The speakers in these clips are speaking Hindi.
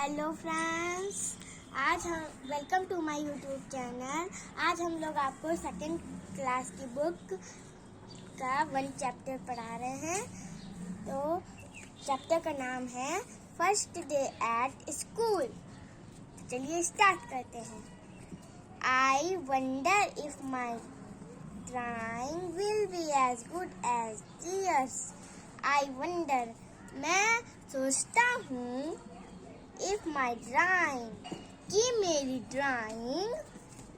हेलो फ्रेंड्स, आज हम welcome to my YouTube channel. आज हम लोग आपको सेकंड क्लास की बुक का 1 चैप्टर पढ़ा रहे हैं। तो चैप्टर का नाम है फर्स्ट डे एट स्कूल। चलिए स्टार्ट करते हैं। I wonder if my drawing will be as good as theirs. I wonder, मैं सोचता हूँ, इफ माई ड्राइंग, कि मेरी drawing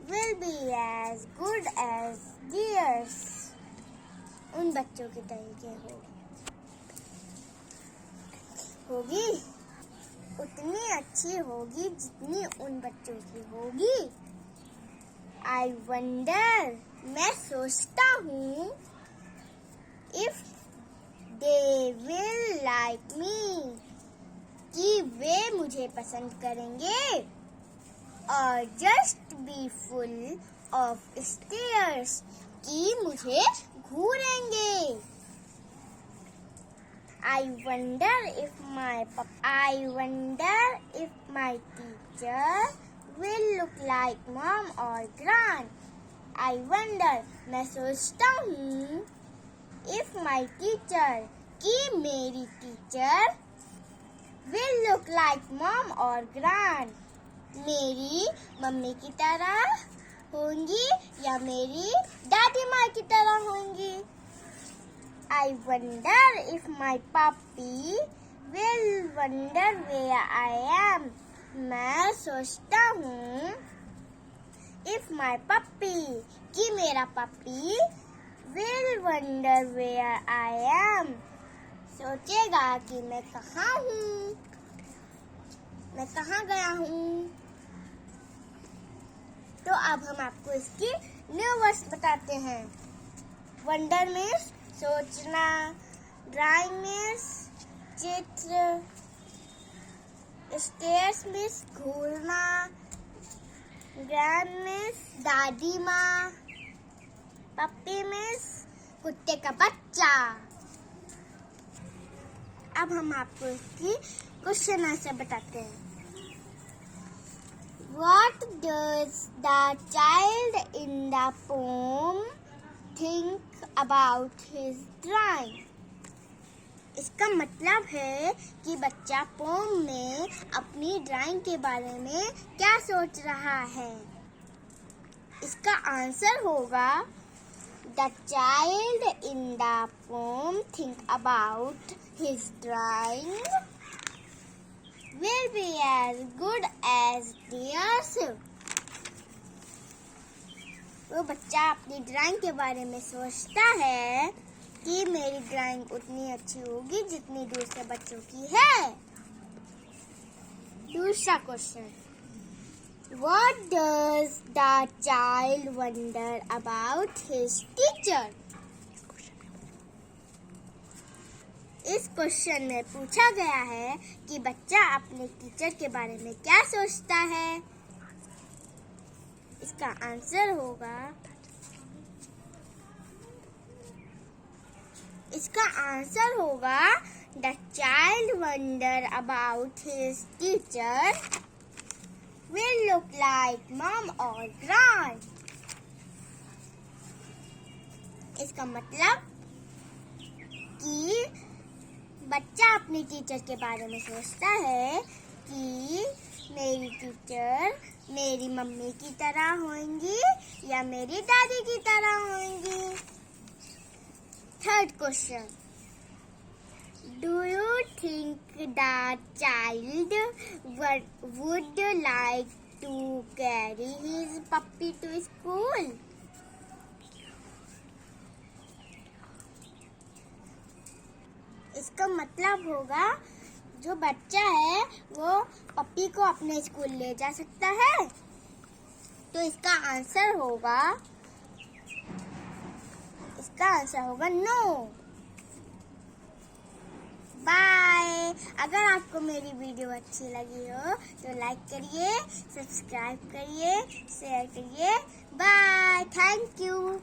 will be as good as theirs, उन बच्चों के तरीके होगी, उतनी अच्छी होगी जितनी उन बच्चों की होगी। आई वंडर, मैं सोचता हूँ, if they will like me, कि वे मुझे पसंद करेंगे। और just be full of stares, कि मुझे घूरेंगे। I wonder if my teacher will look like mom और ग्रैंड। आई वंडर, मैं सोचता हूँ, इफ माई टीचर, कि मेरी teacher will look like mom और ग्रैंड, मेरी मम्मी की तरह होंगी या मेरी दादी माँ की तरह होंगी। I wonder if my puppy will wonder where I am. मैं सोचता हूँ, इफ माई पप्पी, कि मेरा puppy will wonder where I am, सोचेगा कि मैं कहाँ हूँ, मैं कहाँ गया हूँ। तो अब हम आपको इसकी न्यू वर्ड्स बताते हैं। वंडर मीन्स सोचना, ड्राइंग मीन्स चित्र, स्टेयर्स मीन्स घूरना, ग्रैंड मीन्स दादी माँ, पप्पी मीन्स कुत्ते का बच्चा। अब हम आपको इसकी क्वेश्चन आंसर बताते हैं। What does the child in the poem think about his drawing? इसका मतलब है कि बच्चा पोम में अपनी ड्राइंग के बारे में क्या सोच रहा है। इसका आंसर होगा, The child in the poem think about his drawing will be as good as theirs. वो बच्चा अपनी ड्राइंग के बारे में सोचता है कि मेरी ड्राइंग उतनी अच्छी होगी जितनी दूसरे बच्चों की है। दूसरा question, What does the child wonder about his teacher? इस क्वेश्चन में पूछा गया है कि बच्चा अपने टीचर के बारे में क्या सोचता है। इसका आंसर होगा, The child wonder about his teacher will look like mom or grand. इसका मतलब कि बच्चा अपने टीचर के बारे में सोचता है कि मेरी टीचर मेरी मम्मी की तरह होंगी या मेरी दादी की तरह होंगी। Third question, Do you think the child would like to carry his puppy to school? इसका मतलब होगा, जो बच्चा है वो पप्पी को अपने स्कूल ले जा सकता है। तो इसका आंसर होगा नो। बाय। अगर आपको मेरी वीडियो अच्छी लगी हो तो लाइक करिए, सब्सक्राइब करिए, शेयर करिए। Bye, thank you.